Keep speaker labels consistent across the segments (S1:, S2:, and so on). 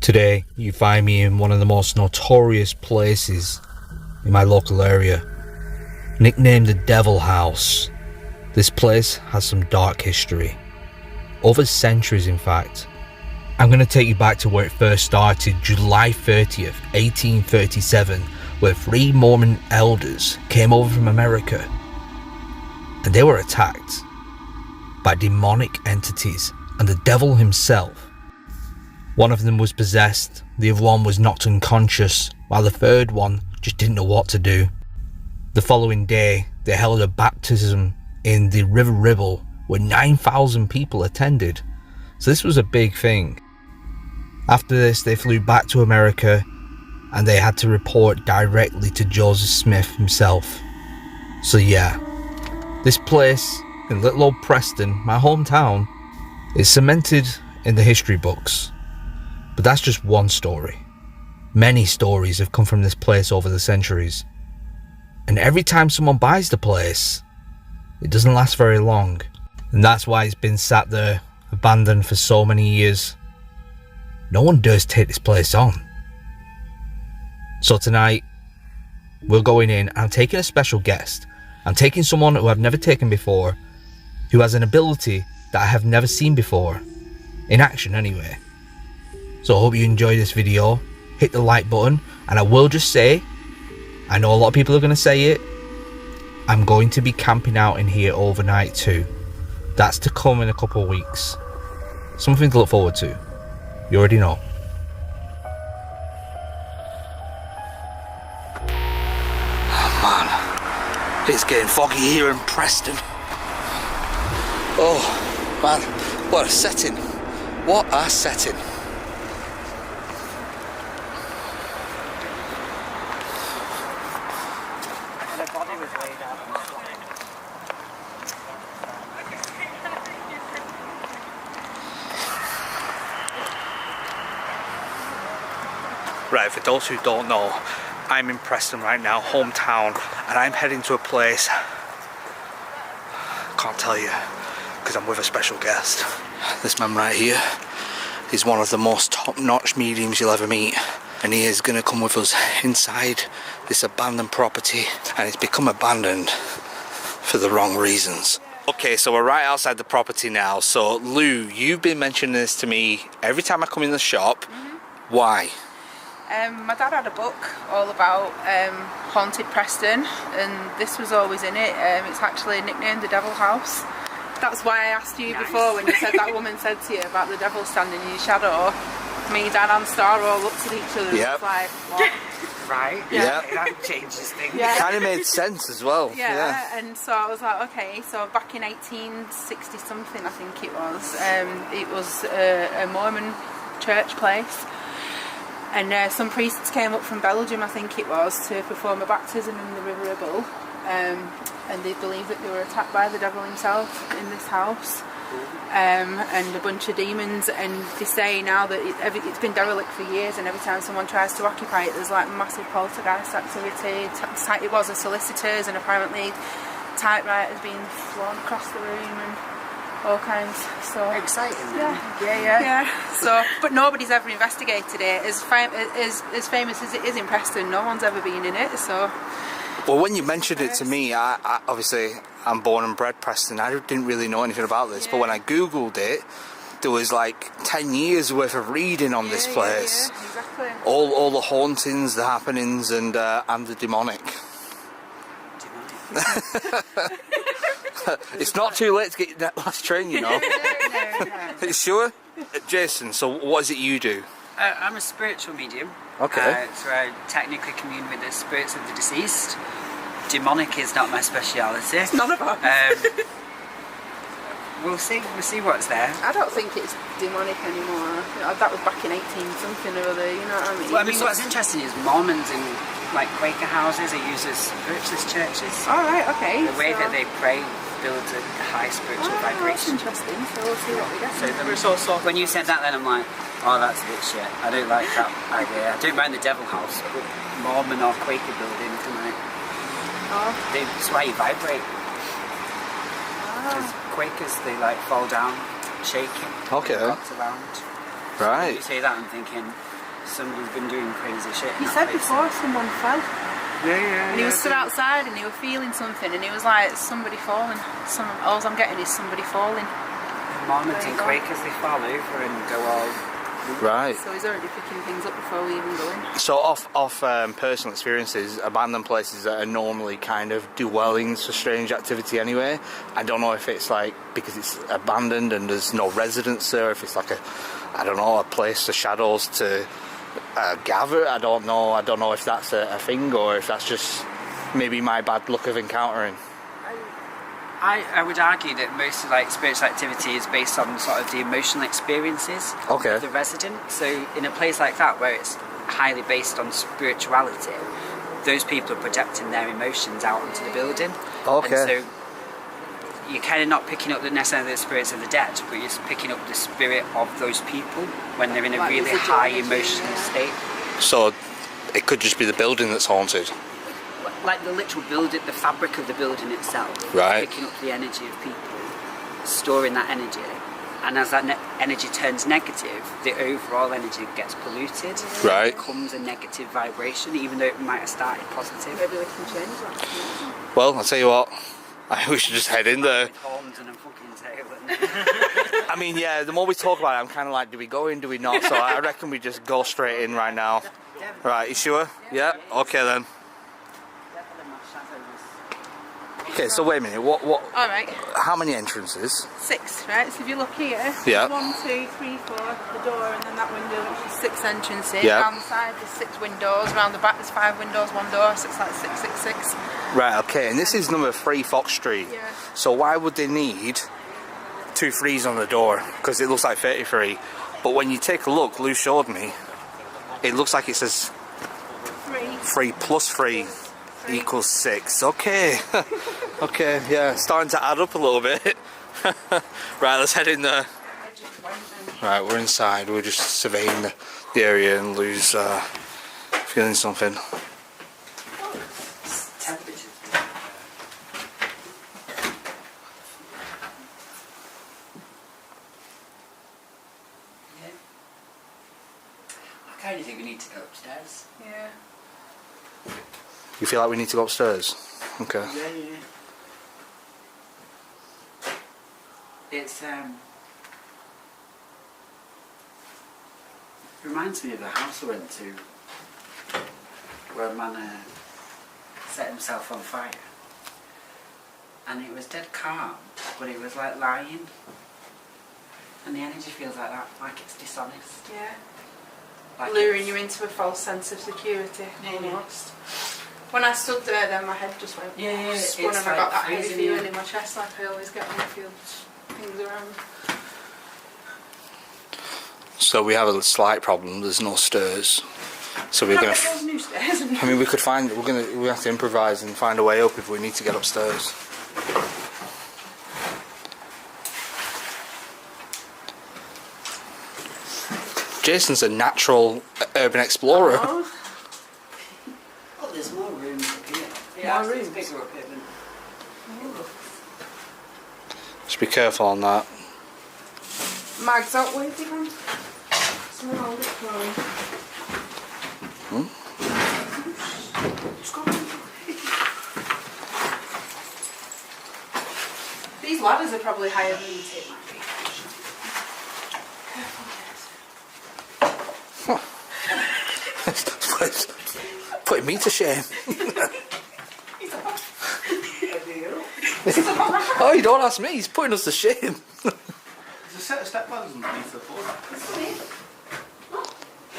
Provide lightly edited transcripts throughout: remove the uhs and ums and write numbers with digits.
S1: Today, you find me in one of the most notorious places in my local area, nicknamed the Devil House. This place has some dark history, over centuries in fact. I'm going to take you back to where it first started, July 30th, 1837, where 3 Mormon elders came over from America, and they were attacked by demonic entities and the devil himself. One of them was possessed, the other one was knocked unconscious, while the third one just didn't know what to do. The following day, they held a baptism in the River Ribble where 9,000 people attended. So this was a big thing. After this, they flew back to America and they had to report directly to Joseph Smith himself. So yeah, this place in little old Preston, my hometown, is cemented in the history books. But that's just one story. Many stories have come from this place over the centuries. And every time someone buys the place, it doesn't last very long. And that's why it's been sat there, abandoned for so many years. No one dares take this place on. So tonight, we're going in and I'm taking a special guest. I'm taking someone who I've never taken before, who has an ability that I have never seen before. In action anyway. So I hope you enjoy this video. Hit the like button, and I will just say, I know a lot of people are going to say it, I'm going to be camping out in here overnight too. That's to come in a couple of weeks. Something to look forward to. You already know. Oh man, it's getting foggy here in Preston. Oh man, what a setting. What a setting. Right, for those who don't know, I'm in Preston right now, hometown, and I'm heading to a place, can't tell you, because I'm with a special guest. This man right here is one of the most top-notch mediums you'll ever meet, and he is going to come with us inside this abandoned property, and it's become abandoned for the wrong reasons. Okay, so we're right outside the property now. So Lou, you've been mentioning this to me every time I come in the shop. Why?
S2: My dad had a book all about haunted Preston, and this was always in it. It's actually nicknamed the Devil House. That's why I asked you before when you said that woman said to you about the devil standing in your shadow. Me, Dad and Star all looked at each other and was like, what?
S3: Right,
S1: yeah.
S3: That changes things.
S1: Yeah. It kind of made sense as well.
S2: Yeah, and so I was like, okay, so back in 1860 something I think it was a Mormon church place. And some priests came up from Belgium, I think it was, to perform a baptism in the River Ribble. And they believe that they were attacked by the devil himself in this house. And a bunch of demons. And they say now that it's been derelict for years, and every time someone tries to occupy it, there's like massive poltergeist activity. It was a solicitor's, and apparently typewriters being flown across the room and all kinds. So
S3: exciting.
S2: Yeah. So, but nobody's ever investigated it. As famous as it is in Preston, no one's ever been in it. So.
S1: Well, when you mentioned it to me, I obviously I'm born and bred Preston. I didn't really know anything about this, but when I googled it, there was like 10 years worth of reading on this place.
S2: Yeah, exactly.
S1: All the hauntings, the happenings, and the demonic. It's not too late to get that last train, you know. No. Sure? Jason, so what is it you do?
S3: I'm a spiritual medium.
S1: Okay.
S3: So I technically commune with the spirits of the deceased. Demonic is not my speciality.
S2: It's none of us.
S3: We'll see what's there.
S2: I don't think it's demonic anymore. That was back in 18 something or other, you know what I mean?
S3: Well, I mean, what's interesting is Mormons in like Quaker houses are used as spiritualist churches.
S2: All right, okay.
S3: The way that they pray builds a high spiritual vibration.
S2: That's interesting, so we'll see what we get.
S3: So when you said that, then I'm like, oh, that's a bit shit. I don't like that idea. I don't mind the Devil House, but Mormon or Quaker buildings, that's why you vibrate. Because Quakers, they like fall down, shaking.
S1: Okay.
S3: Rocks around.
S1: Right.
S3: You say that, I'm thinking, somebody's been doing crazy shit.
S2: He said before someone fell.
S3: Yeah.
S2: And he was stood outside and he was feeling something and he was like, somebody falling. All I'm getting is somebody falling.
S3: Mormons and Quakers, they fall over and go all...
S1: Right.
S2: So he's already picking things up before we even go in.
S1: So off personal experiences, abandoned places that are normally kind of dwellings for strange activity anyway. I don't know if it's like because it's abandoned and there's no residents there, if it's like a place for shadows to gather. I don't know if that's a thing or if that's just maybe my bad luck of encountering.
S3: I would argue that most of like spiritual activity is based on sort of the emotional experiences of the resident. So in a place like that where it's highly based on spirituality, those people are projecting their emotions out onto the building. And so you're kind of not picking up necessarily the spirits of the dead, but you're just picking up the spirit of those people when they're in a really high emotional state.
S1: So it could just be the building that's haunted.
S3: Like the literal building, the fabric of the building itself,
S1: right.
S3: Picking up the energy of people, storing that energy, and as that energy turns negative, the overall energy gets polluted.
S1: Right.
S3: It becomes a negative vibration, even though it might have started positive.
S2: Maybe we can change that.
S1: Well, I'll tell you what, I think we should just head in there.
S3: Horns and a fucking tail.
S1: I mean, yeah, the more we talk about it, I'm kind of like, do we go in, do we not? So I reckon we just go straight in right now. Right, you sure? Yeah? Okay then. Okay, so wait a minute, what?
S2: Alright.
S1: How many entrances?
S2: 6, right? So if you look here,
S1: yeah.
S2: 1, 2, 3, 4, the door, and then that window, which is 6 entrances.
S1: Yeah.
S2: Around the side there's 6 windows, around the back there's 5 windows, 1 door, so it's like 6, 6, 6.
S1: Right, okay, and this is number 3 Fox Street.
S2: Yeah.
S1: So why would they need 2 3s on the door? Because it looks like 33. But when you take a look, Lou showed me, it looks like it says 3 plus 3 equals 6. Okay. Okay, yeah, starting to add up a little bit. Right, let's head in there. Right, we're inside. We're just surveying the area and Lou's feeling something.
S3: I kind of think we need to go upstairs.
S2: Yeah.
S1: You feel like we need to go upstairs? Okay.
S3: Yeah. It's reminds me of the house I went to where a man set himself on fire, and it was dead calm, but it was like lying, and the energy feels like that, like it's dishonest.
S2: Yeah.
S3: Like
S2: Luring you into a false sense of security, almost. When I stood there, then my head just went spun, and I got that heavy feeling in my chest, like I always get when I feel things around.
S1: So we have a slight problem. There's no stairs. So we're gonna.
S2: Those new stairs.
S1: I mean, we could find. We have to improvise and find a way up if we need to get upstairs. Jason's a natural urban explorer.
S2: Oh,
S3: there's more rooms up here.
S2: Yeah, more rooms.
S3: Bigger up here than
S1: Just be careful on that.
S2: Mags out, wave your hand. Someone hold it for me. Just go on. These ladders are probably higher than you take, might be.
S1: Putting me to shame. Oh, you don't ask me. He's putting us to shame.
S4: There's a set of step ladders underneath the floor.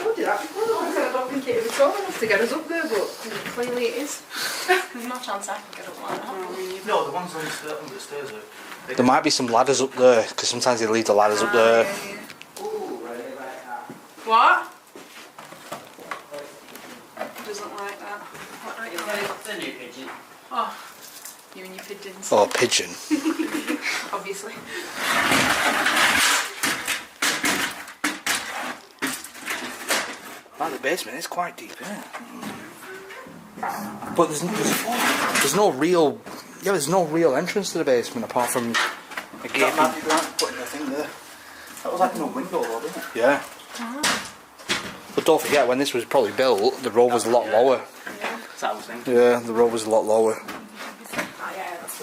S2: We'll do that before. I don't think it would be tall enough to get us up there, but clearly it is. There's no chance I can get up like that.
S4: No, the ones on the stairs are...
S1: There might be some ladders up there, because sometimes they leave the ladders up there.
S2: Yeah.
S3: ooh, right like that.
S2: What? Doesn't like that. What don't you like?
S3: The new pigeon.
S2: Oh, you and your pigeons.
S1: Or a pigeon.
S2: Obviously.
S1: Right, the basement is quite deep, isn't it? But there's no real... Yeah, there's no real entrance to the basement apart from a gate.
S4: That might be right putting the thing there. That was like no window though, didn't it?
S1: Yeah. But don't forget, when this was probably built, the road was a lot lower.
S2: Yeah.
S4: That's what I was thinking.
S1: Yeah, the road was a lot lower.
S2: Oh yeah, that's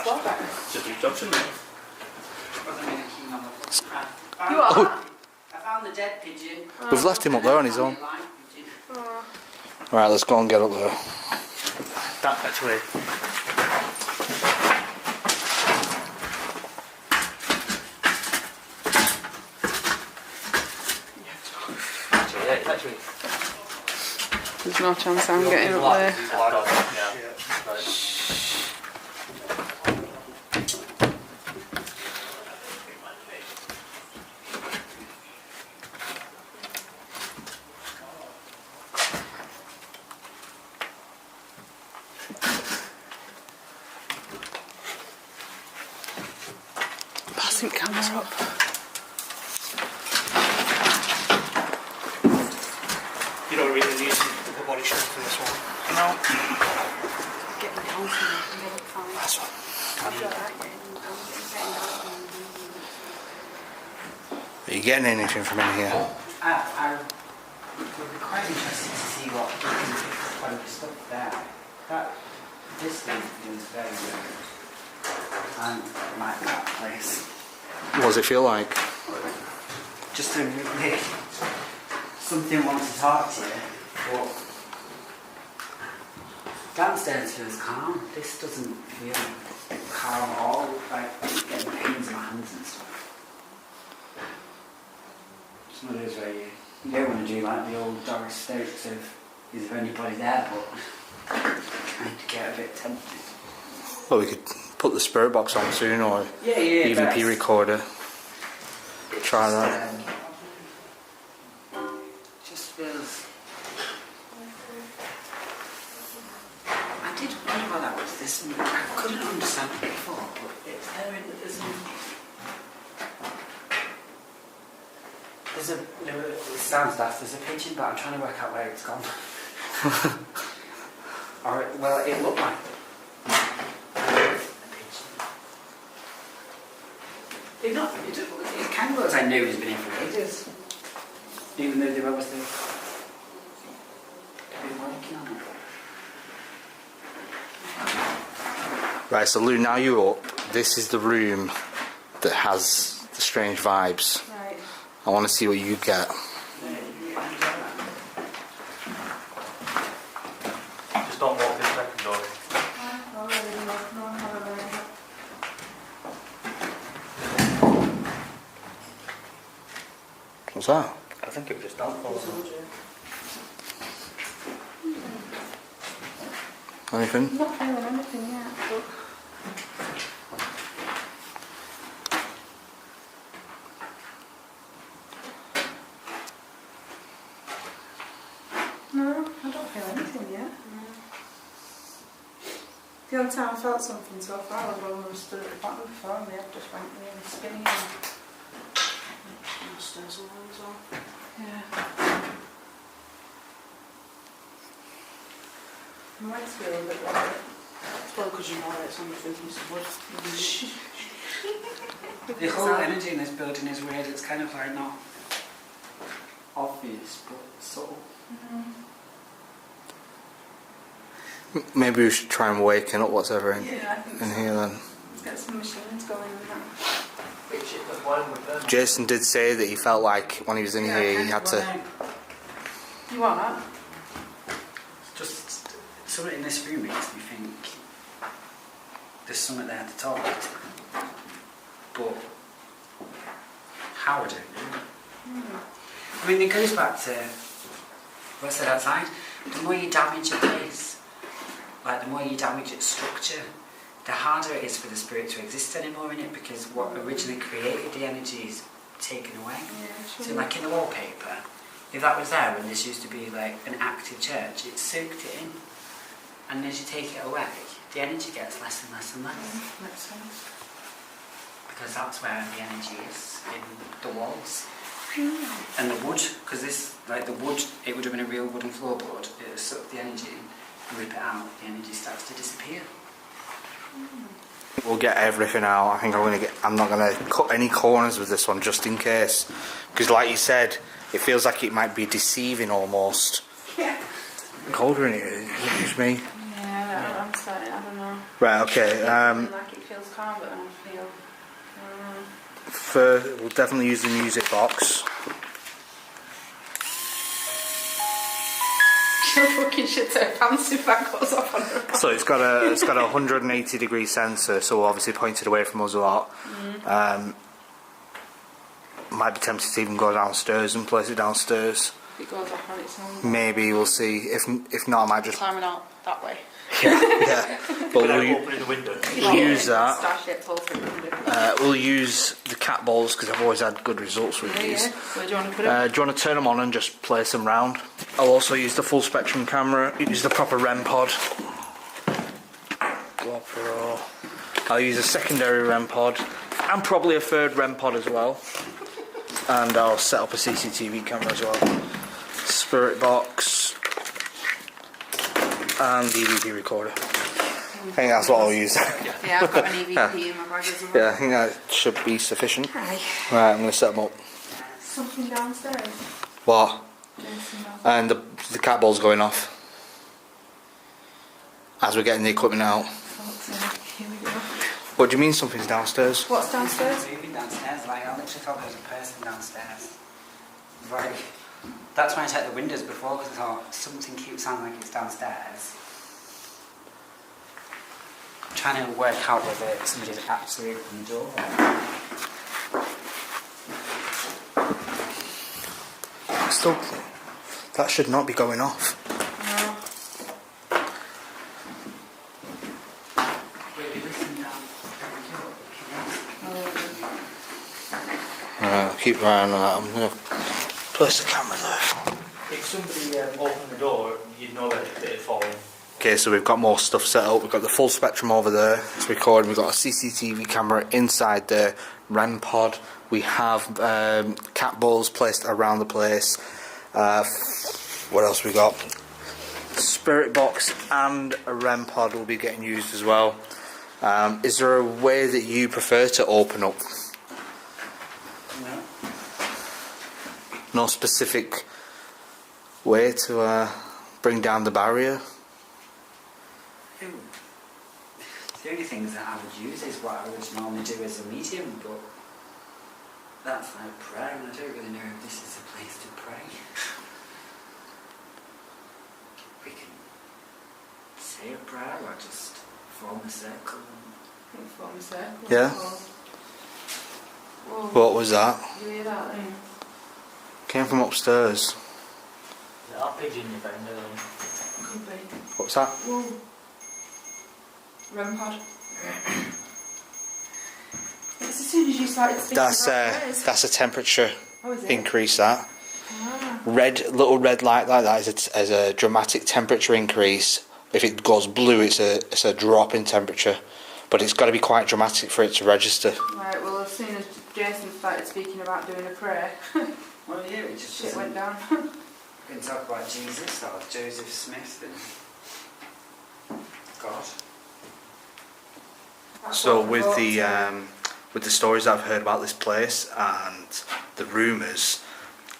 S2: well better.
S4: It's a big job, shouldn't it?
S2: You are?
S3: I found the dead pigeon.
S1: We've left him up there on his own.
S2: Oh.
S1: Right, let's go and get up there.
S4: That actually. Actually, yeah, it's actually.
S2: There's no chance I'm getting up there. Passing camera up.
S4: You don't really need the body strength for this one. No.
S2: Getting down to the other side.
S4: That's one.
S1: Are you getting anything from in here?
S3: I would be quite interested to see what stuff there. That this thing is very good. And it might be that place.
S1: What does it feel like?
S3: Just a really something wants to talk to you, but downstairs feels calm. This doesn't feel calm at all. Like getting pains in my hands and stuff. It's one of those where you don't want to do like the old Doris Stokes of is there anybody there, but trying to get a bit tempted.
S1: Well, we could put the spirit box on soon, or EVP recorder. Try that.
S3: Just feels. I did wonder what that was. This I couldn't understand it before, but it's there. There's a. It sounds daft. There's a pigeon, but I'm trying to work out where it's gone. Or well, it looked like. It kind of looks like nobody's been in for ages. Even though they've obviously been working on it.
S1: Right, so Lou, now you're up. This is the room that has the strange vibes.
S2: Right.
S1: I want to see what you get.
S4: Just don't walk this second door.
S1: What's that?
S4: I think it was just downfall.
S1: Anything?
S2: I'm not feeling anything yet, but... No, I don't feel anything yet. The only time I felt something so far was when we stood at the bottom before and the head just went really spinny and... Stairs along as well. Yeah. My legs feel a bit like it. It's probably because you know it's on the freaking wood.
S3: The whole energy in this building is weird. It's kind of like not obvious, but subtle.
S1: Maybe we should try and waken up whatever in
S2: Yeah, I think
S1: in
S2: so.
S1: here then.
S2: Let's get some machines going and that.
S1: Jason did say that he felt like when he was in here he had to...
S2: You want that?
S3: Just something in this room makes me think there's something there to talk to. But how I don't know. I mean, it goes back to what I said outside. The more you damage a place, like the more you damage its structure, the harder it is for the spirit to exist anymore in it, because what originally created the energy is taken away.
S2: Yeah, sure.
S3: So like in the wallpaper, if that was there when this used to be like an active church, it soaked it in. And as you take it away, the energy gets less and less and less.
S2: Makes sense.
S3: Because that's where the energy is, in the walls. And the wood, because this, like the wood, it would have been a real wooden floorboard, it would suck the energy in, rip it out, the energy starts to disappear.
S1: We'll get everything out. I'm not going to cut any corners with this one just in case. Because like you said, It feels like it might be deceiving almost.
S2: Yeah.
S1: Colder in here, is it just me?
S2: Yeah, I'm starting, I don't know.
S1: Right, okay.
S2: Like it feels calm, but then I feel...
S1: We'll definitely use the music box.
S2: Fucking shit so pants if that goes off on the
S1: So it's got a 180 degree sensor, so we're obviously pointed away from us a lot. Might be tempted to even go downstairs and place it downstairs.
S2: If it goes off on its own.
S1: Maybe we'll see. If not, I might just
S2: Climbing out that way.
S1: yeah. But
S4: Opening the window.
S1: we'll use that.
S2: Starship pulls through the window.
S1: We'll use the cat balls because I've always had good results with these.
S2: Yeah. Where do you want to put it?
S1: Do you want to turn them on and just place them round? I'll also use the full spectrum camera, use the proper REM pod. GoPro. I'll use a secondary REM pod and probably a third REM pod as well. And I'll set up a CCTV camera as well. Spirit box and DVD recorder. I think that's what I'll use.
S2: Yeah, I've got an EVP in my bag as well.
S1: Yeah, I think that should be sufficient.
S2: Right.
S1: Right, I'm going to set them up.
S2: Something downstairs.
S1: What?
S2: Jason downstairs.
S1: And the cat ball's going off as we're getting the equipment out.
S2: Here we go.
S1: What do you mean something's downstairs?
S2: What's downstairs?
S3: Moving downstairs, like I literally thought there was a person downstairs. Right. That's when I checked the windows before because I thought something keeps sounding like it's downstairs. I'm trying to work out whether somebody's actually opened the door.
S1: Still, that should not be going off.
S2: No.
S1: Alright, keep your eye on that. I'm going to place the camera there.
S4: If somebody opened the door, you'd know that it had fallen.
S1: Okay, so we've got more stuff set up. We've got the full spectrum over there. It's recording. We've got a CCTV camera inside the REM pod. We have cat balls placed around the place. What else we got? Spirit box and a REM pod will be getting used as well. Is there a way that you prefer to open up?
S3: No.
S1: No specific way to bring down the barrier?
S3: The only things that I would use is what I would normally do as a medium, but that's like prayer, and I don't really know if this is a place to pray. We can say a prayer or just form a circle.
S2: Form a circle.
S1: Yeah.
S2: Whoa.
S1: What was that?
S2: Did you hear that then?
S1: Came from upstairs.
S4: Is that a pigeon you found there?
S2: Could be.
S1: What's that?
S2: Whoa. REM pod. It's as soon as you started speaking
S1: That's a temperature
S2: Oh, is it?
S1: increase. That
S2: Ah.
S1: little red light like that is a dramatic temperature increase. If it goes blue, it's a drop in temperature, but it's got to be quite dramatic for it to register.
S2: Right, well as soon as Jason started speaking about doing a prayer,
S3: Well, yeah, it just
S2: shit went down.
S3: We can talk about Jesus or Joseph Smith and God.
S2: That's
S1: So
S2: what I
S1: with
S2: thought,
S1: the stories I've heard about this place and the rumours,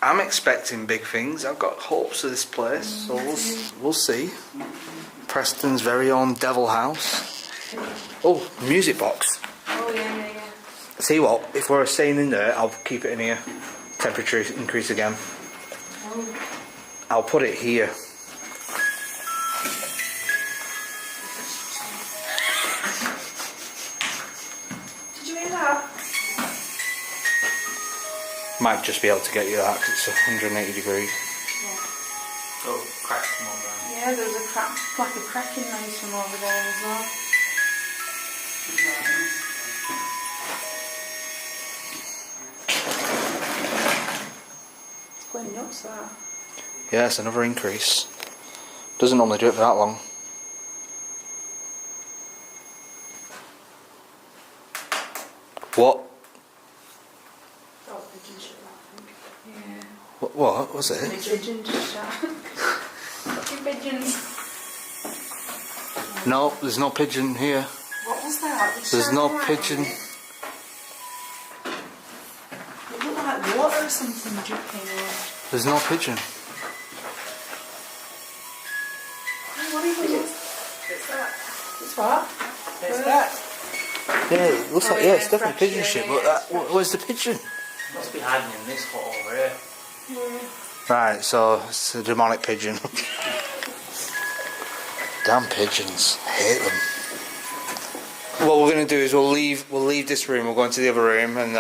S1: I'm expecting big things. I've got hopes of this place, so we'll see. Preston's very own Devil House. Oh, music box.
S2: Oh yeah.
S1: See what? If we're staying in there, I'll keep it in here. Temperature increase again.
S2: Oh.
S1: I'll put it here.
S2: Did you hear that?
S1: Might just be able to get you that because it's 180 degrees.
S2: Yeah.
S4: Oh, cracked from all around.
S2: Yeah, there was a crack, like a cracking noise from over there as well. It's going nuts that.
S1: Yeah, it's another increase. Doesn't normally do it for that long. What?
S2: Oh, pigeon shit, I think. Yeah.
S1: What was it?
S2: Pigeon shit. Fucking pigeons.
S1: No, there's no pigeon here.
S2: What was that?
S1: There's no pigeon.
S2: It looked like water or something dripping or...
S5: There's no pigeon.
S2: What is it? It's that. It's what? It's that.
S5: Yeah, it looks like, it's definitely pigeon
S2: fraction,
S5: shit, but where's the pigeon?
S4: Must be hiding in this hut over here.
S5: Right, so it's a demonic pigeon. Damn pigeons. I hate them. What we're going to do is we'll leave this room, we'll go into the other room, and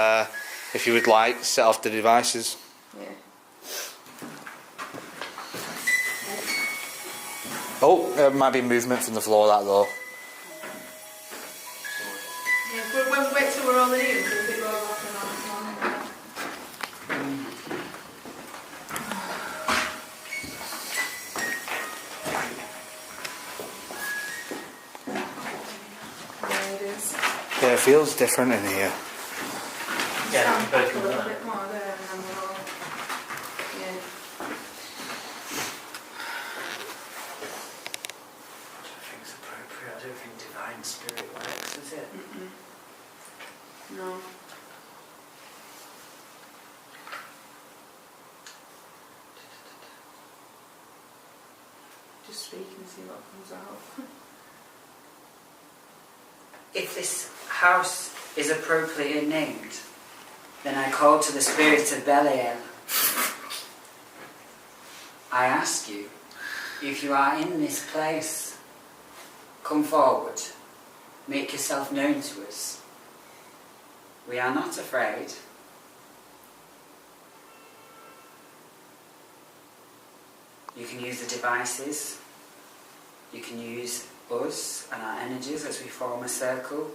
S5: if you would like, set off the devices.
S2: Yeah.
S5: Oh, there might be movement from the floor, that though.
S2: Yeah, we'll wait till we're all in here, so if it goes off and on. There it is.
S5: Yeah, it feels different in here.
S2: Stand back a little bit more there and then we'll all... Yeah.
S3: I don't think it's appropriate. I don't think divine spirit works, is it?
S2: No. Just speak and see what comes out.
S3: If this house is appropriately named, then I call to the spirit of Belial. I ask you, if you are in this place, come forward, make yourself known to us. We are not afraid. You can use the devices, you can use us and our energies as we form a circle.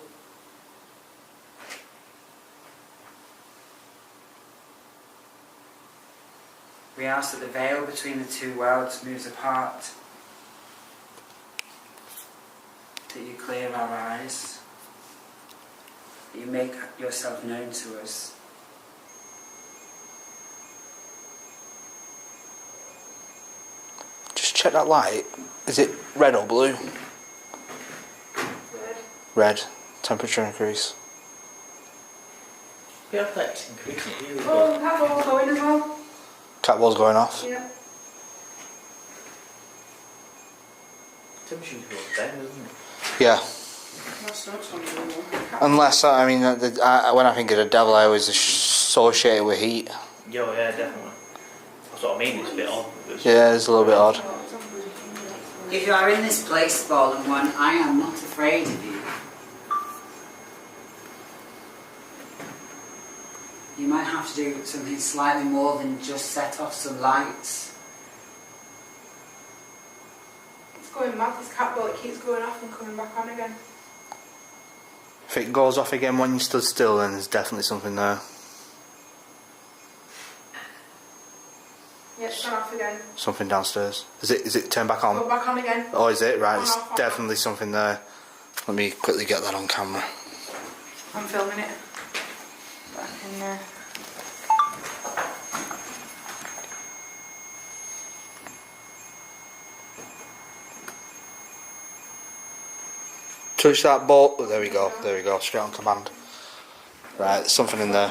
S3: We ask that the veil between the two worlds moves apart, that you clear our eyes, that you make yourself known to us.
S5: Just check that light. Is it red or blue?
S2: Good.
S5: Red. Temperature increase.
S4: Yeah, that's increasing here.
S2: Oh, that all going as well?
S5: Cat wall's going off.
S2: Yeah.
S4: Temperature goes down, doesn't it?
S5: Yeah.
S2: That's not something.
S5: Unless, when I think of the devil, I always associate it with heat.
S4: Yeah, definitely. That's what I mean, it's a bit odd.
S5: Yeah, it's a little bit odd.
S3: If you are in this place, fallen one, I am not afraid of you. You might have to do something slightly more than just set off some lights.
S2: It's going mad, this cat ball, it keeps going off and coming back on again.
S5: If it goes off again when you stood still, then there's definitely something there.
S2: Yeah, it's gone off again.
S5: Something downstairs. Is it turned back on?
S2: Go back on again.
S5: Oh, is it? Right,
S2: On,
S5: there's
S2: off, on,
S5: definitely something there. Let me quickly get that on camera.
S2: I'm filming it. Back in there.
S5: Touch that ball. Oh, there we go. There we go. Straight on command. Right, there's something in there.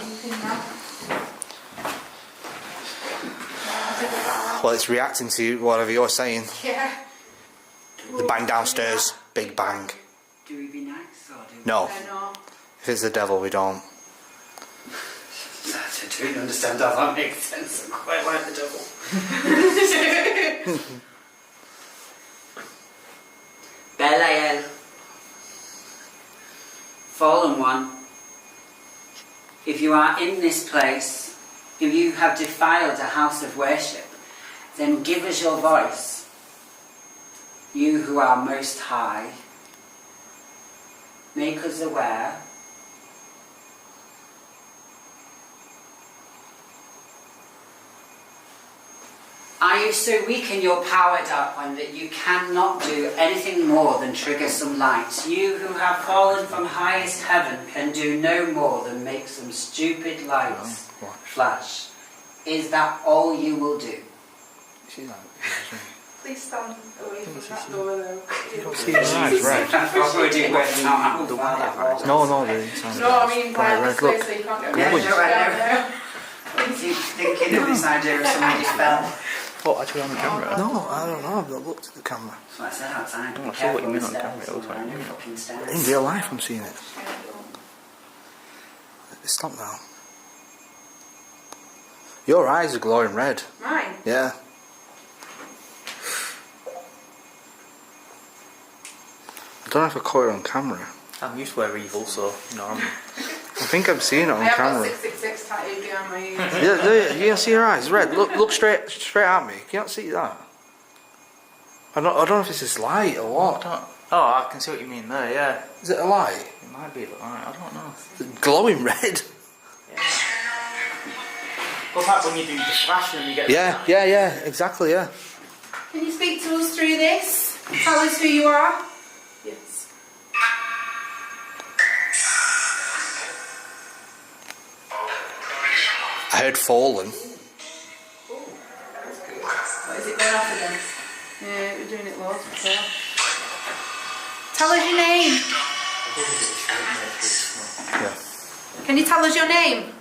S5: Well, it's reacting to whatever you're saying.
S2: Yeah.
S5: The bang downstairs. Big bang.
S3: Do we be nice or do we...
S5: No.
S2: No.
S5: If it's the devil, we don't.
S3: I don't understand how that makes sense. I'm quite like the devil. Belial, fallen one, if you are in this place, if you have defiled a house of worship, then give us your voice. You who are most high, make us aware. Are you so weak in your power, Dark One, that you cannot do anything more than trigger some lights? You who have fallen from highest heaven can do no more than make some stupid lights flash. Is that all you will do?
S2: Please stand away from that door though.
S5: You don't see the eyes, right? No, no, the inside.
S2: No, I mean,
S5: right,
S2: this
S5: look.
S2: way so you can't get
S5: Yeah,
S2: down
S5: right
S2: there.
S3: Thinking of this idea of somebody fell.
S6: Oh, actually on the camera?
S5: No, I don't know. I've not looked at the camera.
S3: So I said outside.
S6: Oh, I see what you mean on camera. It looks like
S5: In real life, I'm seeing it. Stop now. Your eyes are glowing red.
S2: Mine?
S5: Yeah. I don't know if I caught it on camera.
S6: I'm used to wear evil, so I
S5: think I'm seeing it on
S2: I have
S5: camera.
S2: got 666 tattooed behind my ears.
S5: Yeah, you can't see your eyes red. Look straight at me. You can't see that. I don't know if this is light or what.
S6: Oh, I can see what you mean there, yeah.
S5: Is it a light?
S6: It might be a light, I don't know.
S5: It's glowing red.
S6: Yeah. Well, like when you do the flash and you get...
S5: Yeah, exactly, yeah.
S2: Can you speak to us through this? Tell us who you are? Yes.
S5: I heard fallen.
S2: What is it going off again? Yeah, we're doing it loads before. Tell us your name.
S5: Yeah.
S2: Can you tell us your name?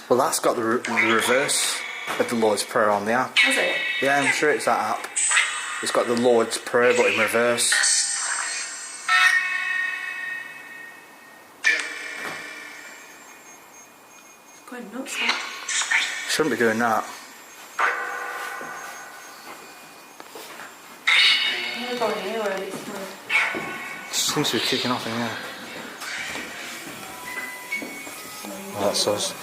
S5: Well, that's got the reverse of the Lord's Prayer on the app.
S2: Is it?
S5: Yeah, I'm sure it's that app. It's got the Lord's Prayer but in reverse.
S2: It's going nuts, huh?
S5: Shouldn't be doing that.
S2: I'm going anywhere this time.
S5: Seems to be kicking off in here. Oh, that's us.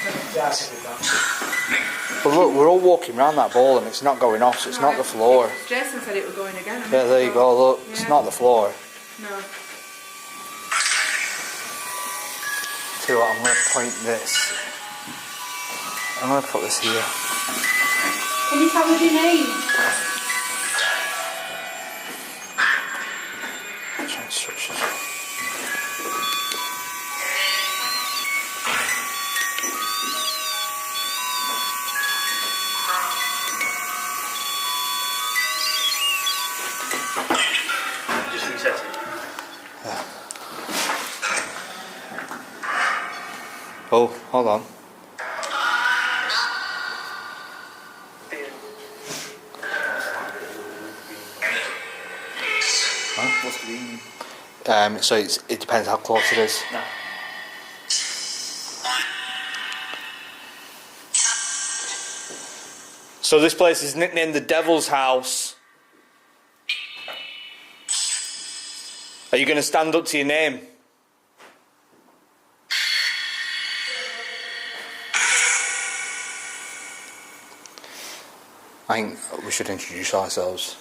S5: But look, we're all walking around that ball and it's not going off, so it's not the floor.
S2: Jason said it was going again.
S5: Yeah, there you go, look, it's not the floor.
S2: No.
S5: Tell you what, I'm going to point this. I'm going to put this here.
S2: Can you tell us your name?
S5: Try instructions.
S6: Just reset it.
S5: Oh, hold on.
S6: What's the meaning?
S5: So it depends how close it is.
S6: No.
S5: So this place is nicknamed the Devil's House. Are you going to stand up to your name? I think we should introduce ourselves.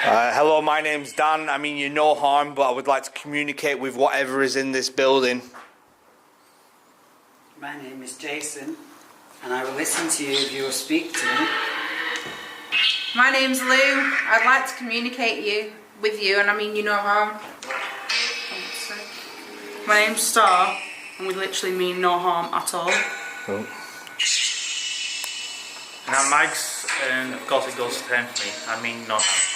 S5: Hello, my name's Dan. I mean, you're no harm, but I would like to communicate with whatever is in this building.
S3: My name is Jason, and I will listen to you if you will speak to me.
S2: My name's Lou. I'd like to communicate with you, and I mean you no harm. My name's Star, and we literally mean no harm at all.
S5: Oh.
S6: And I'm Mags, and of course it goes the same for me. I mean no harm.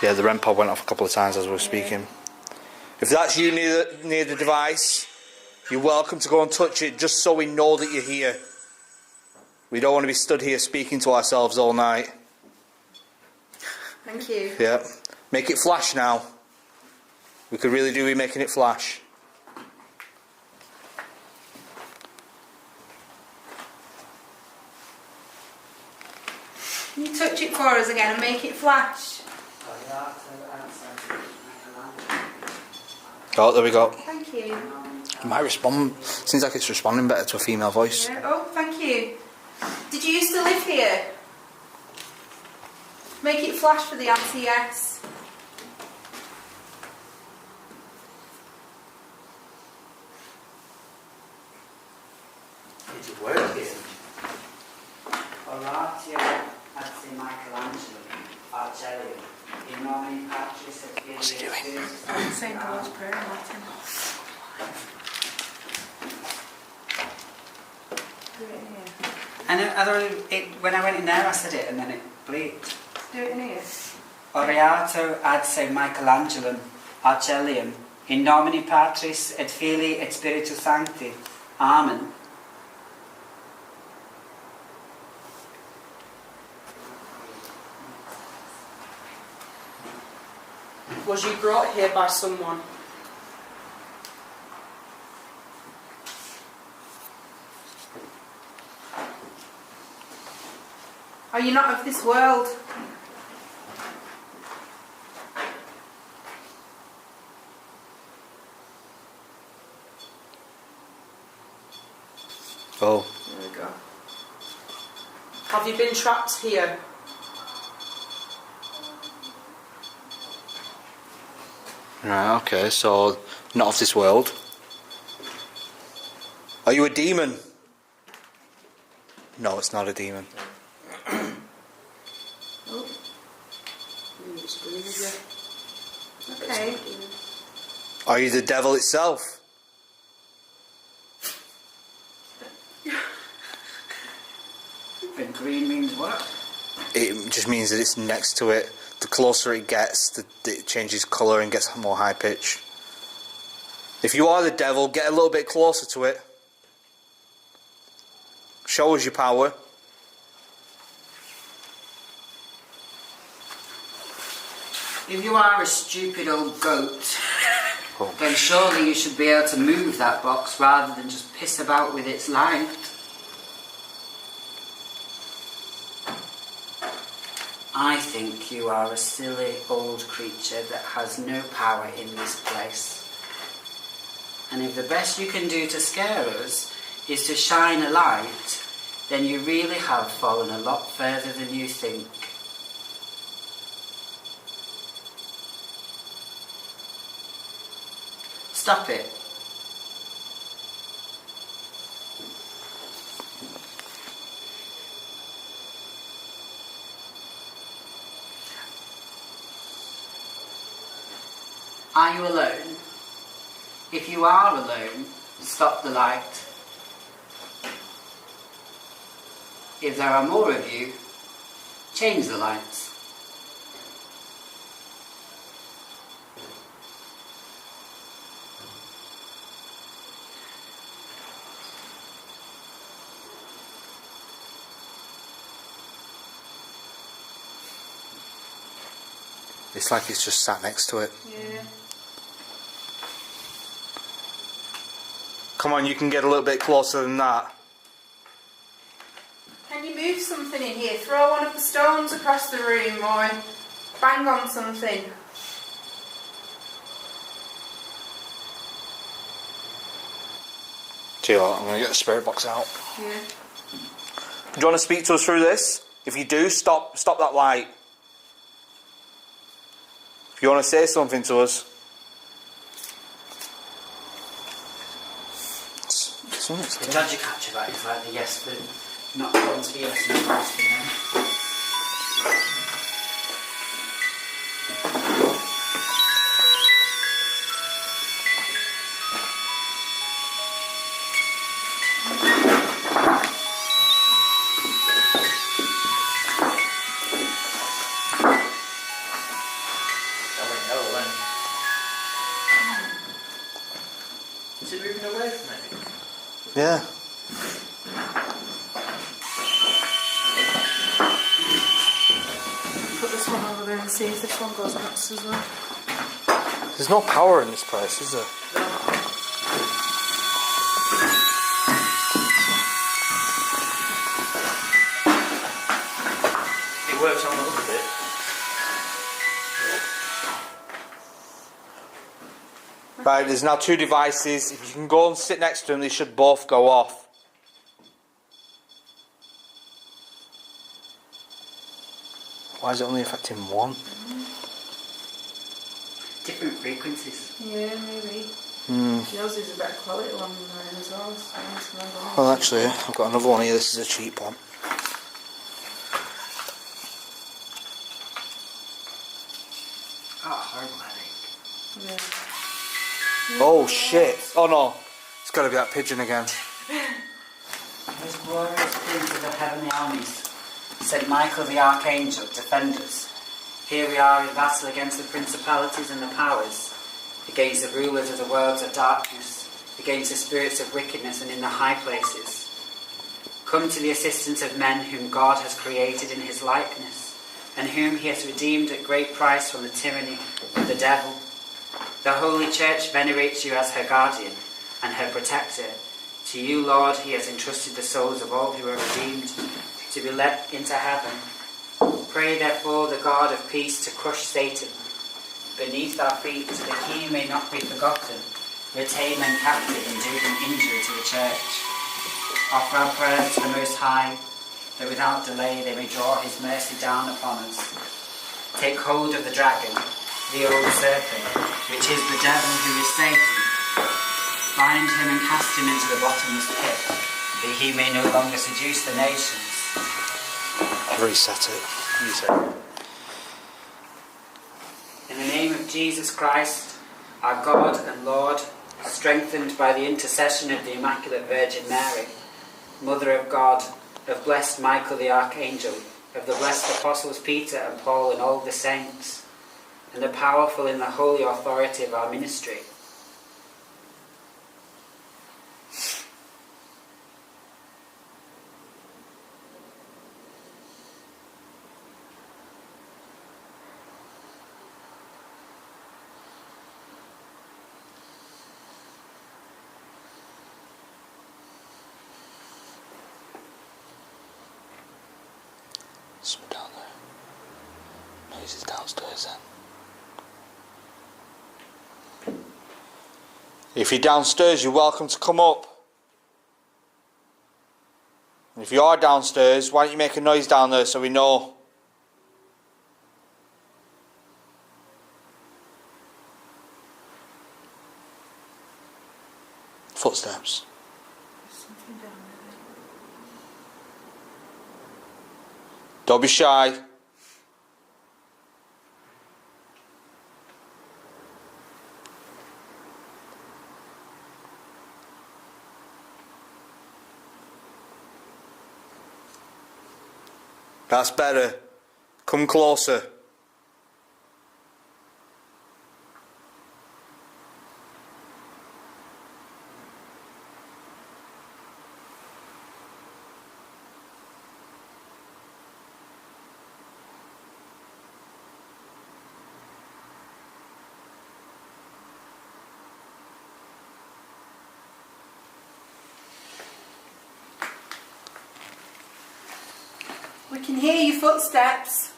S5: Yeah, the REM pod went off a couple of times as we were speaking. If that's you near the device, you're welcome to go and touch it just so we know that you're here. We don't want to be stood here speaking to ourselves all night.
S2: Thank you.
S5: Yeah. Make it flash now. We could really do with making it flash.
S2: Can you touch it for us again and make it flash?
S5: Oh, there we go.
S2: Thank you.
S5: It might respond. Seems like it's responding better to a female voice.
S2: Yeah. Oh, thank you. Did you used to live here? Make it flash for the answer yes.
S3: Did you work here? Oratio, that's in Michelangelo, Argelio.
S5: What's he doing?
S2: Saying the Lord's Prayer, Martin. Do it in here.
S3: When I went in there, I said it and then it bleeped.
S2: Do it in here.
S3: Oriato ad se Michelangelum Argelium in nomine Patris et Filii et Spiritus Sancti. Amen.
S7: Was you brought here by someone?
S2: Are you not of this world?
S5: Oh.
S2: There we go.
S7: Have you been trapped here?
S5: Right, okay, so not of this world. Are you a demon? No, it's not a demon.
S2: Oh. Okay.
S5: Are you the devil itself?
S3: And green means what?
S5: It just means that it's next to it. The closer it gets, it changes colour and gets more high pitch. If you are the devil, get a little bit closer to it. Show us your power.
S3: If you are a stupid old goat, then surely you should be able to move that box rather than just piss about with its light. I think you are a silly old creature that has no power in this place. And if the best you can do to scare us is to shine a light, then you really have fallen a lot further than you think. Stop it. Are you alone? If you are alone, stop the light. If there are more of you, change the lights.
S5: It's like it's just sat next to it.
S2: Yeah.
S5: Come on, you can get a little bit closer than that.
S2: Can you move something in here? Throw one of the stones across the room or bang on something.
S5: Tell you what, I'm going to get the spirit box out.
S2: Yeah.
S5: Do you want to speak to us through this? If you do, stop that light. If you want to say something to us.
S3: The dodgy catch of that is like the yes but not going to the yes and the no to the no.
S6: Is it moving away from it?
S5: Yeah.
S2: Put this one over there and see if this one goes nuts as well.
S5: There's no power in this place, is there?
S6: It works on a little bit.
S5: Right, there's now two devices. If you can go and sit next to them, they should both go off. Why is it only affecting one?
S3: Different frequencies.
S2: Yeah, maybe. Yours is a better quality one than mine as well. So I must remember that.
S5: Well, actually, I've got another one here. This is a cheap one. Oh shit. Oh no. It's got to be that pigeon again.
S3: Most glorious prince of the heavenly armies, St. Michael the Archangel, defend us. Here we are in battle against the principalities and the powers, against the rulers of the worlds of darkness, against the spirits of wickedness and in the high places. Come to the assistance of men whom God has created in his likeness, and whom he has redeemed at great price from the tyranny of the devil. The Holy Church venerates you as her guardian and her protector. To you, Lord, he has entrusted the souls of all who are redeemed to be led into heaven. Pray therefore the God of peace to crush Satan beneath our feet, that he may not be forgotten, retain men captive and do them injury to the Church. Offer our prayers to the Most High, that without delay they may draw his mercy down upon us. Take hold of the dragon, the old serpent, which is the devil who is Satan. Bind him and cast him into the bottomless pit, that he may no longer seduce the nations.
S5: Reset it. You said it.
S3: In the name of Jesus Christ, our God and Lord, strengthened by the intercession of the Immaculate Virgin Mary, Mother of God, of blessed Michael the Archangel, of the blessed Apostles Peter and Paul and all the saints, and the powerful in the holy authority of our ministry,
S5: Someone down there. Maybe he's downstairs then. If you're downstairs, you're welcome to come up. And if you are downstairs, why don't you make a noise down there so we know? Footsteps. Don't be shy. That's better. Come closer.
S2: We can hear your footsteps.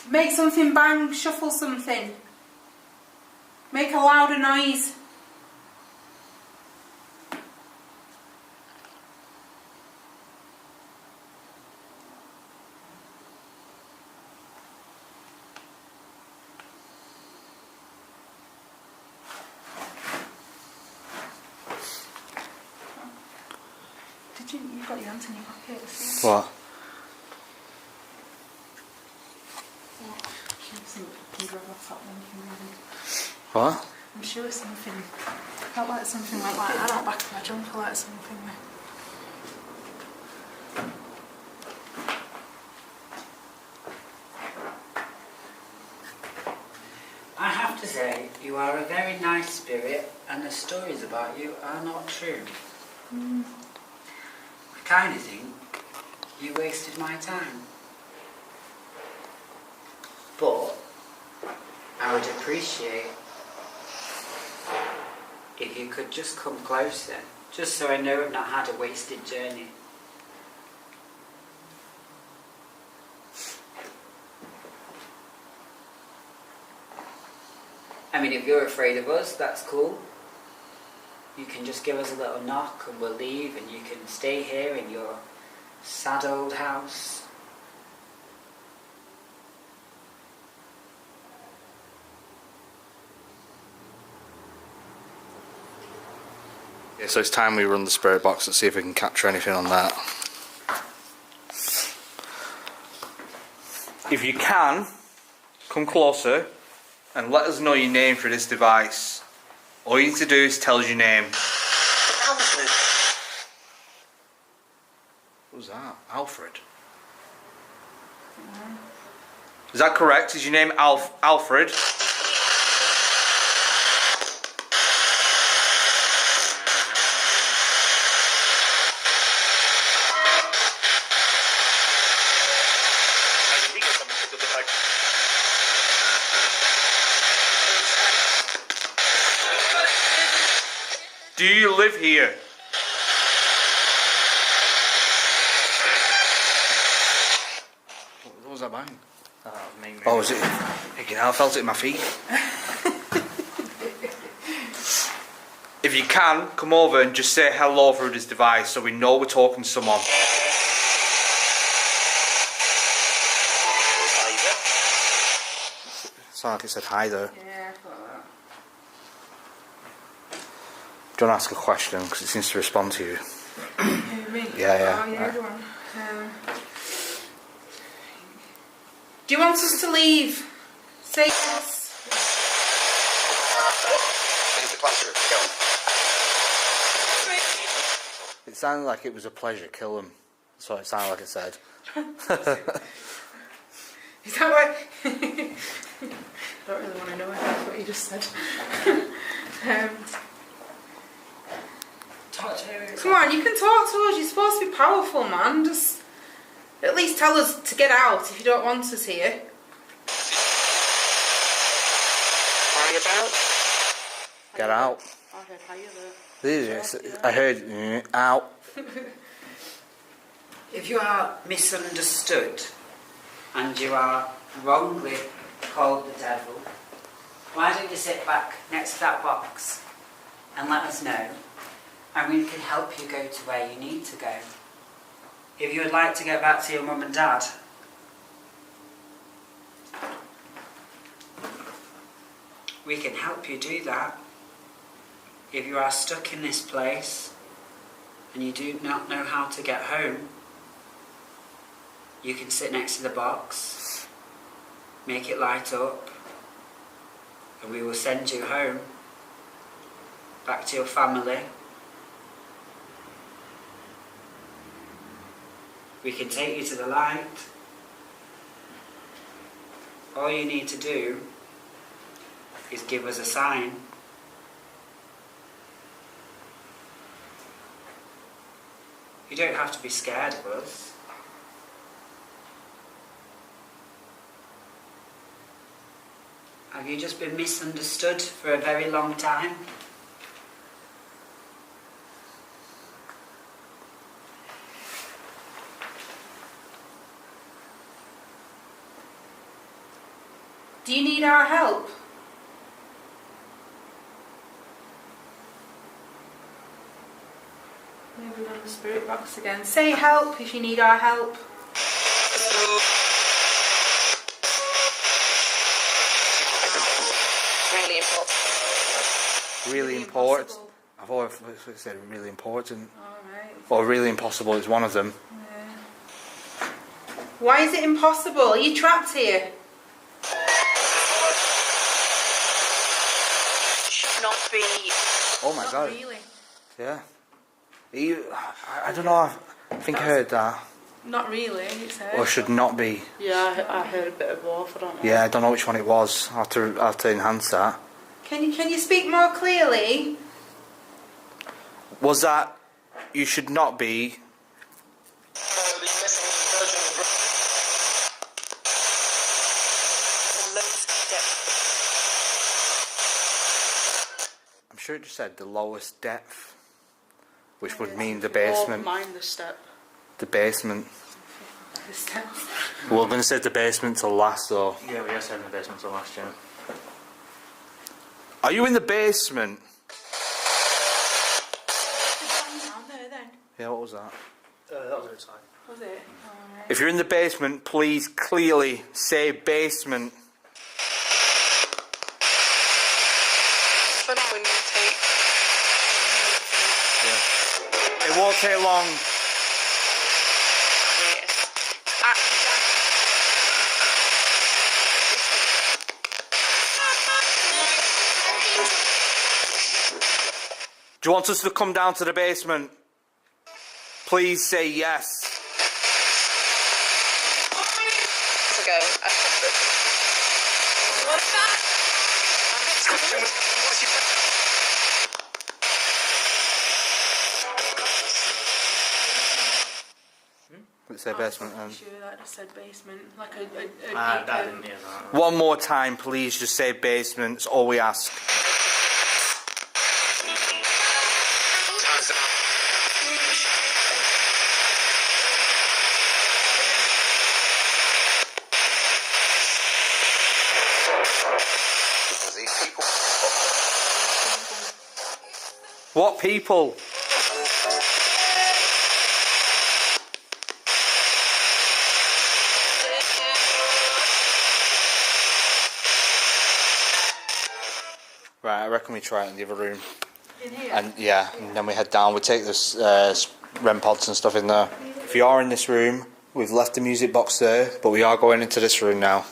S2: Make something bang, shuffle something. Make a louder noise. You've got your hands in your pockets.
S5: What? What?
S2: I'm sure something. Felt like something like that. I don't back of my jumper like something.
S3: I have to say, you are a very nice spirit, and the stories about you are not true. I kind of think you wasted my time. But I would appreciate if you could just come closer, just so I know I've not had a wasted journey. I mean, if you're afraid of us, that's cool. You can just give us a little knock and we'll leave, and you can stay here in your sad old house.
S5: Yeah, so it's time we run the spirit box and see if we can capture anything on that. If you can, come closer and let us know your name for this device. All you need to do is tell us your name.
S6: Alfred.
S5: Who's that? Alfred? Is that correct? Is your name Alfred? Do you live here? What was that bang? Oh, was it? I felt it in my feet. If you can, come over and just say hello through this device so we know we're talking to someone. Sounded like it said hi though.
S2: Yeah, I thought that.
S5: Do you want to ask a question? Because it seems to respond to you.
S2: Me?
S5: Yeah.
S2: Oh, yeah, go on. Do you want us to leave? Say yes.
S6: It's a pleasure. Go.
S5: It sounded like it was a pleasure. Kill him. That's what it sounded like it said.
S2: Is that what? I don't really want to know if that's what you just said. Come on, you can talk to us. You're supposed to be powerful, man. Just at least tell us to get out if you don't want us here.
S6: Worry about?
S5: Get out.
S2: I heard higher
S5: I heard out.
S3: If you are misunderstood and you are wrongly called the devil, why don't you sit back next to that box and let us know, and we can help you go to where you need to go. If you would like to get back to your mum and dad, we can help you do that. If you are stuck in this place and you do not know how to get home, you can sit next to the box, make it light up, and we will send you home, back to your family. We can take you to the light. All you need to do is give us a sign. You don't have to be scared of us. Have you just been misunderstood for a very long time?
S2: Do you need our help? Maybe we're on the spirit box again. Say help if you need our help.
S6: Really important.
S5: Really important. I've always said really important.
S2: Alright.
S5: Or really impossible is one of them.
S2: Yeah. Why is it impossible? Are you trapped here?
S6: Should not be.
S5: Oh my god.
S2: Really?
S5: Yeah. I don't know. I think I heard that.
S2: Not really, it's her.
S5: Or should not be.
S7: Yeah, I heard a bit of both. I don't know.
S5: Yeah, I don't know which one it was. I have to enhance that.
S2: Can you speak more clearly?
S5: Was that you should not be? I'm sure it just said the lowest depth, which would mean the basement.
S7: Mind the step.
S5: The basement.
S2: The steps.
S5: Well, we're going to say the basement till last though.
S4: Yeah, we are saying the basement till last year.
S5: Are you in the basement?
S2: Down there then.
S5: Yeah, what was that?
S4: That was outside.
S2: Was it? Alright.
S5: If you're in the basement, please clearly say basement.
S6: But when you take.
S5: It won't take long. Do you want us to come down to the basement? Please say yes.
S2: To go. What's that?
S5: Let's say basement.
S2: I'm sure that just said basement. Like a
S6: I didn't hear that.
S5: One more time, please. Just say basement. That's all we ask. What people? Right, I reckon we try it in the other room.
S2: in here.
S5: And yeah, and then we head down. We take this REM pods and stuff in there. If you are in this room, we've left the music box there, but we are going into this room now.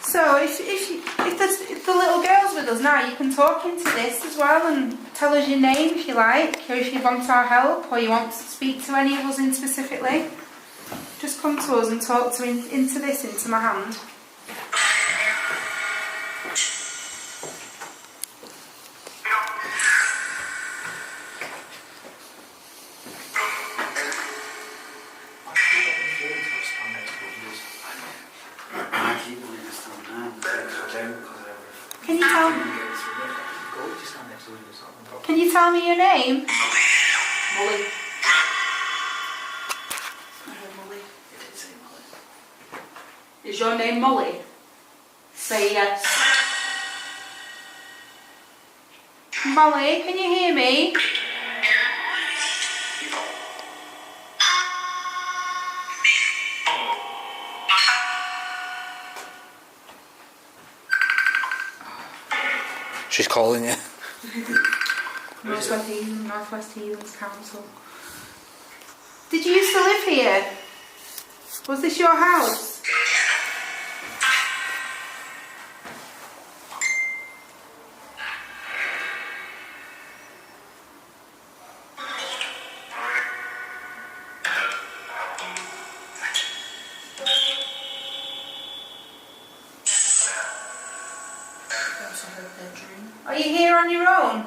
S2: So if the little girl's with us now, you can talk into this as well and tell us your name if you like, or if you want our help, or you want to speak to any of us in specifically. Just come to us and talk into this, into my hand. Can you tell me your name? Molly. I heard Molly.
S6: You did say Molly.
S2: Is your name Molly? Say yes. Molly, can you hear me?
S5: She's calling you.
S2: Northwest Heathlands Council. Did you used to live here? Was this your house? Are you here on your own?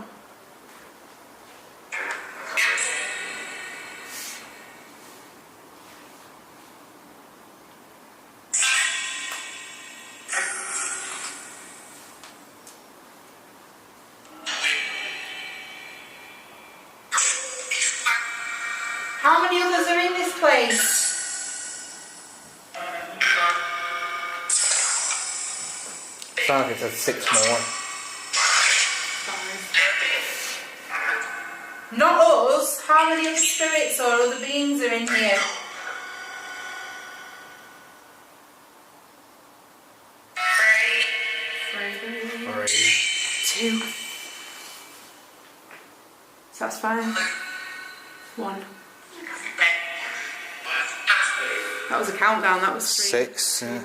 S2: How many others are in this place?
S5: Sounds like it says 6 more.
S2: Not us. How many other spirits or other beings are in here? Three. 2. So that's fine. 1. That was a countdown. That was 3.
S5: 6. Yeah.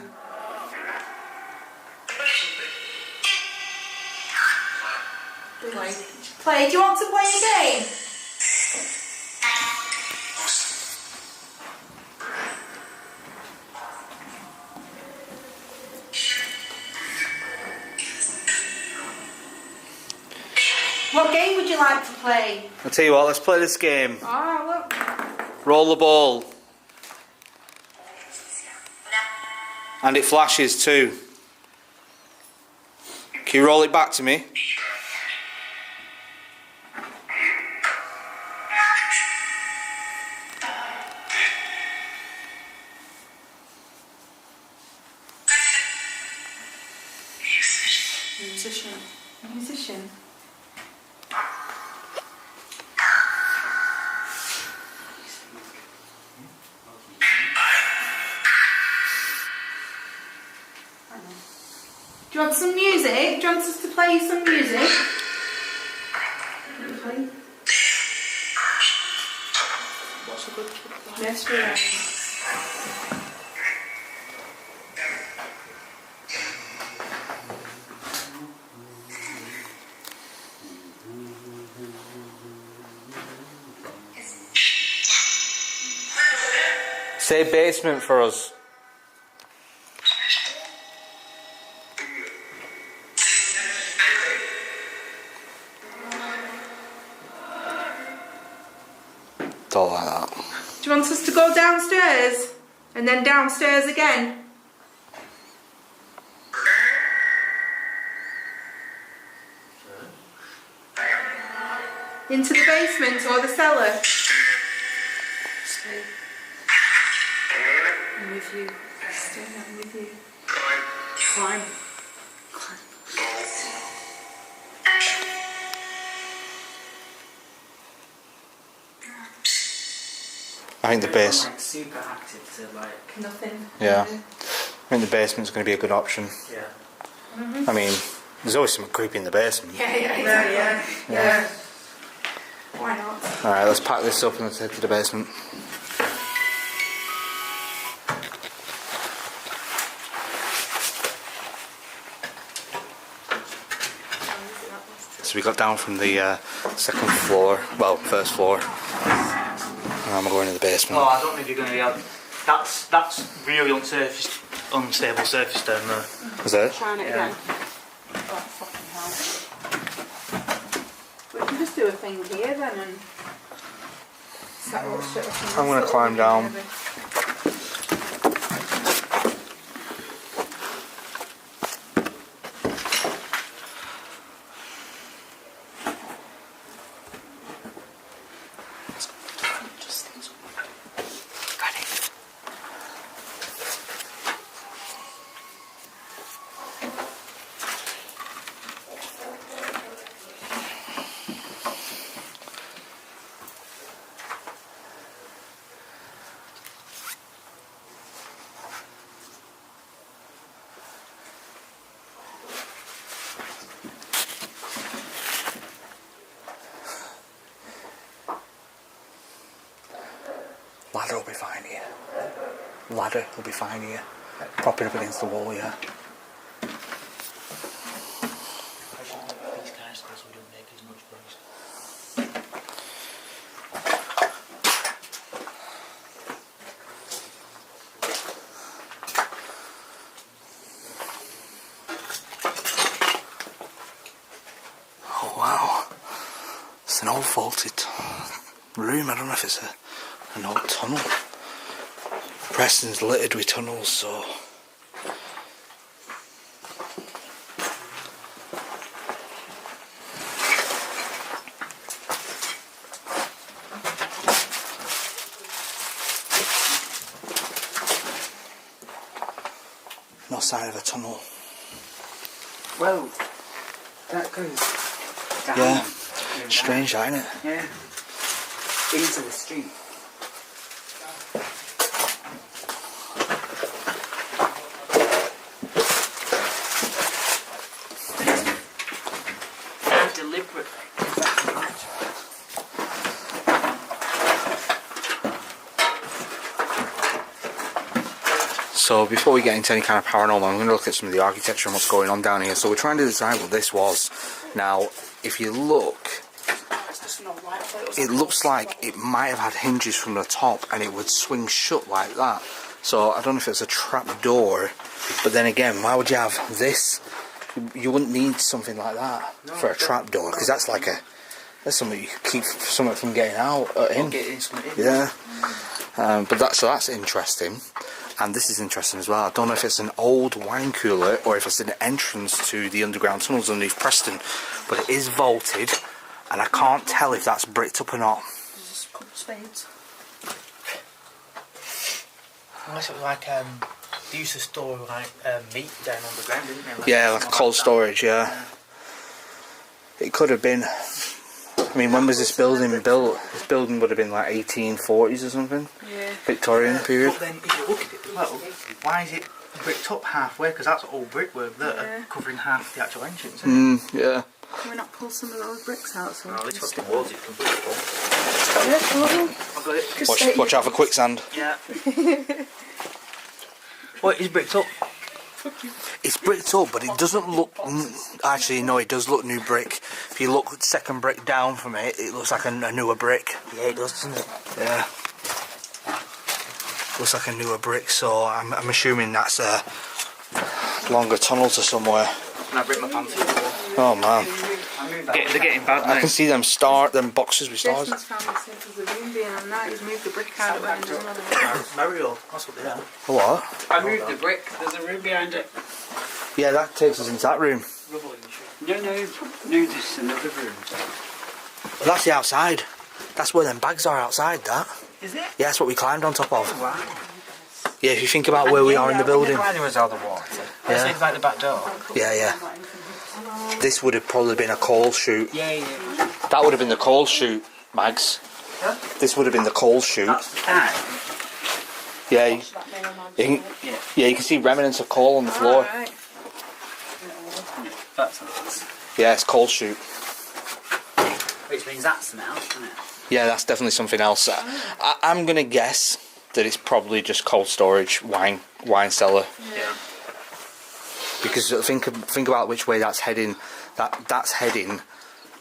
S2: Play. Do you want to play a game? What game would you like to play?
S5: I'll tell you what, let's play this game.
S2: Oh, look.
S5: Roll the ball. And it flashes too. Can you roll it back to me?
S2: Musician. Do you want some music? Do you want us to play you some music? such a good nursery rhyme.
S5: Say basement for us. Don't like that.
S2: Do you want us to go downstairs? And then downstairs again? Into the basement or the cellar? Stay. I'm with you. Stay, I'm with you. Climb. Climb.
S5: I think the base.
S3: Like super active to like.
S2: Nothing.
S5: Yeah. I think the basement's going to be a good option.
S3: Yeah.
S5: I mean, there's always something creepy in the basement.
S2: Yeah. Why not?
S5: Alright, let's pack this up and let's head to the basement. So we got down from the second floor, well, first floor. Now we're going to the basement.
S6: Oh, I don't know if you're going to be able. That's really unstable surface down there.
S5: Is that it?
S2: Trying it again. Oh, fucking hell. We can just do a thing here then and set all shit up.
S5: I'm going to climb down. Ladder will be fine here. Ladder will be fine here. Prop it up against the wall, yeah.
S6: These guys, because we don't make as much noise.
S5: Oh wow. It's an old vaulted room. I don't know if it's an old tunnel. Preston's littered with tunnels, so no sign of a tunnel.
S3: Well, that goes down.
S5: Yeah, strange, isn't it?
S3: Yeah. Into the street. Deliberately.
S5: So before we get into any kind of paranormal, I'm going to look at some of the architecture and what's going on down here. So we're trying to decide what this was. Now, if you look, it looks like it might have had hinges from the top and it would swing shut like that. So I don't know if it's a trap door, but then again, why would you have this? You wouldn't need something like that for a trap door, because that's like that's something you keep something from getting out in. Yeah. But that's interesting, and this is interesting as well. I don't know if it's an old wine cooler or if it's an entrance to the underground tunnels underneath Preston, but it is vaulted, and I can't tell if that's bricked up or not.
S2: Just a couple of spades.
S6: Unless it was like they used to store like meat down underground, didn't they? Like,
S5: Yeah, like cold storage. Yeah. It could have been. I mean, when was this building built? This building would have been like 1840s or something.
S2: Yeah.
S5: Victorian period.
S6: But then, if you look at it, well, why is it bricked up halfway? Because that's all brickwork there, covering half the actual entrance. Isn't it?
S5: Yeah.
S2: Can we not pull some of those bricks out? So
S6: Well, it's got the walls. It can put it on.
S2: yeah, pull them.
S6: got it.
S5: Watch out for quicksand.
S6: Yeah. What is bricked up?
S5: It's bricked up, but it doesn't look... Actually, no, it does look new brick. If you look second brick down from it, it looks like a newer brick.
S6: Yeah, it does, doesn't it?
S5: Yeah. Looks like a newer brick, so I'm assuming that's a longer tunnel to somewhere.
S6: And I bricked my pants.
S5: Oh man.
S6: They're getting bad now.
S5: I can see them boxes with stars.
S2: Jason's found the same as the room being on that. He's moved the brick out of it.
S6: Mario, that's what they are.
S5: What?
S3: I moved the brick. There's a room behind it.
S5: Yeah, that takes us into that room.
S3: No, there's another room.
S5: Well, that's the outside. That's where them bags are outside, that.
S6: Is it?
S5: Yeah, that's what we climbed on top of.
S6: Wow.
S5: Yeah, if you think about where we are in the building.
S6: Why there was all the water.
S5: Yeah.
S6: This is like the back door.
S5: Yeah. This would have probably been a coal chute.
S6: Yeah.
S5: That would have been the coal chute, Mags.
S6: Huh?
S5: This would have been the coal chute.
S6: That's the time.
S5: Yeah, you can see remnants of coal on the floor.
S2: Alright.
S6: That's nice.
S5: Yeah, it's coal chute.
S6: Which means that's the house, isn't it?
S5: Yeah, that's definitely something else. I'm gonna guess that it's probably just cold storage, wine cellar.
S6: Yeah.
S5: Because think about which way that's heading. That's heading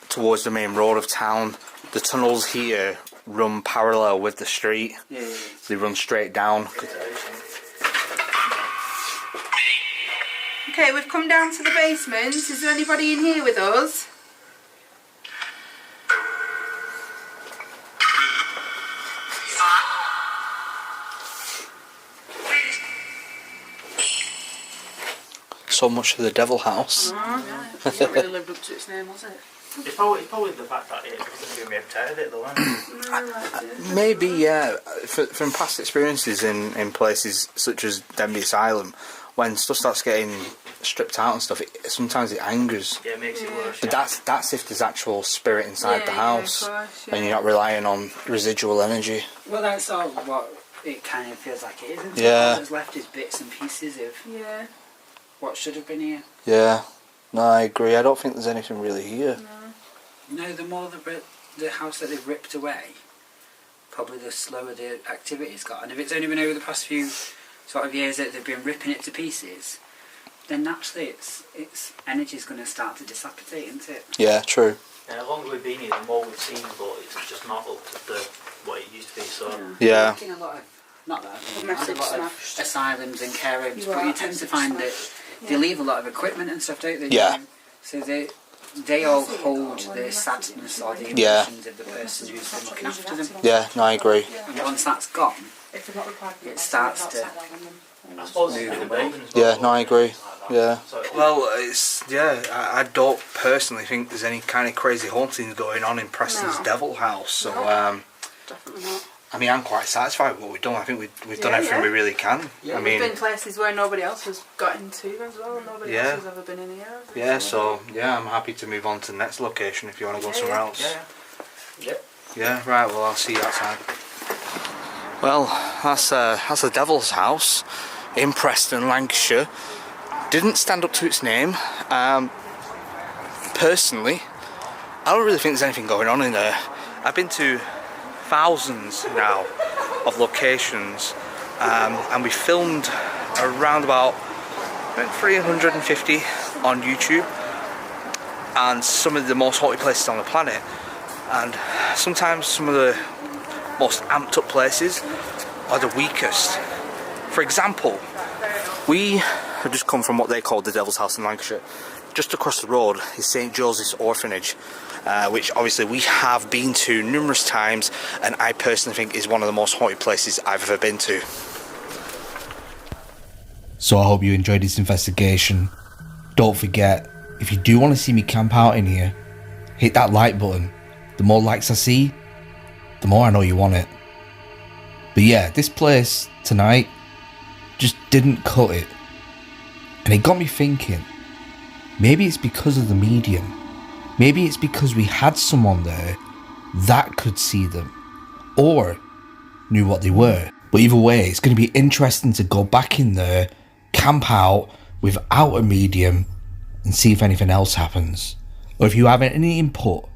S5: towards the main road of town. The tunnels here run parallel with the street.
S6: Yeah.
S5: They run straight down.
S2: Okay, we've come down to the basement. Is there anybody in here with us?
S5: So much for the devil house.
S2: It really lived up to its name, was it?
S6: It's probably the fact that it doesn't be repaired it though, isn't it?
S5: Maybe, yeah. From past experiences in places such as Denby Asylum, when stuff starts getting stripped out and stuff, sometimes it angers.
S6: Yeah, it makes it worse.
S5: But that's if there's actual spirit inside the house,
S2: of course,
S5: and you're not relying on residual energy.
S3: Well, that's all what it kind of feels like it is, isn't it?
S5: Yeah.
S3: All that's left is bits and pieces of what should have been here.
S5: Yeah. No, I agree. I don't think there's anything really here.
S3: No, the more the house that they've ripped away, probably the slower the activity's got. And if it's only been over the past few sort of years that they've been ripping it to pieces, then naturally its energy's going to start to dissipate, isn't it?
S5: Yeah, true.
S6: Yeah, the longer we've been here, the more we've seen, but it's just not up to what it used to be. So
S5: Yeah.
S3: I've seen a lot of, not that, I've
S2: Message
S3: a lot
S2: smashed.
S3: of asylums and care homes,
S2: You
S3: but
S2: are
S3: you tend to find that they leave a lot of equipment and stuff, don't they?
S5: Yeah.
S3: So they all hold the sadness or the emotions of the person who's been looking after them.
S5: Yeah, no, I agree.
S3: And once that's gone, it starts to
S6: I suppose it's in the building as well.
S5: Yeah, no, I agree. Yeah.
S6: So
S5: Well, I don't personally think there's any kind of crazy hauntings going on in Preston's
S2: No.
S5: Devil House. So,
S2: Definitely not.
S5: I mean, I'm quite satisfied with what we've done. I think we've done everything we really can. I
S2: We've
S5: mean,
S2: been places where nobody else has got into as well. Nobody
S5: Yeah.
S2: else has ever been in here. have they?
S5: yeah. So, yeah, I'm happy to move on to the next location if you want to go somewhere else. Yeah, right. Well, I'll see you outside. Well, that's the Devil's House in Preston, Lancashire. Didn't stand up to its name. Personally, I don't really think there's anything going on in there. I've been to thousands now of locations, and we filmed around about 350 on YouTube, and some of the most haunted places on the planet. And sometimes some of the most amped up places are the weakest. For example, we have just come from what they call the Devil's House in Lancashire. Just across the road is St Joseph's Orphanage, which obviously we have been to numerous times, and I personally think is one of the most haunted places I've ever been to.
S1: So I hope you enjoyed this investigation. Don't forget, if you do want to see me camp out in here, hit that like button. The more likes I see, the more I know you want it. But yeah, this place tonight just didn't cut it. And it got me thinking, maybe it's because of the medium. Maybe it's because we had someone there that could see them, or knew what they were. But either way, it's going to be interesting to go back in there, camp out without a medium, and see if anything else happens. Or if you have any input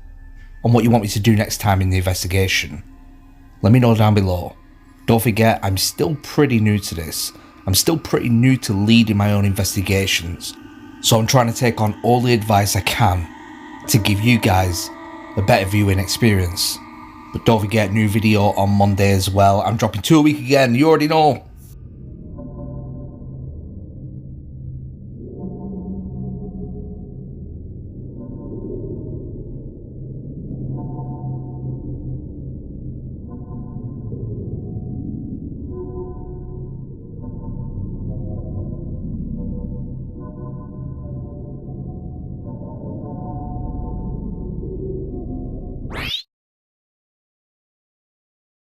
S1: on what you want me to do next time in the investigation, Let me know down below. Don't forget, I'm still pretty new to this. I'm still pretty new to leading my own investigations. So I'm trying to take on all the advice I can to give you guys a better viewing experience. But don't forget, new video on Monday as well. I'm dropping 2 a week again, you already know.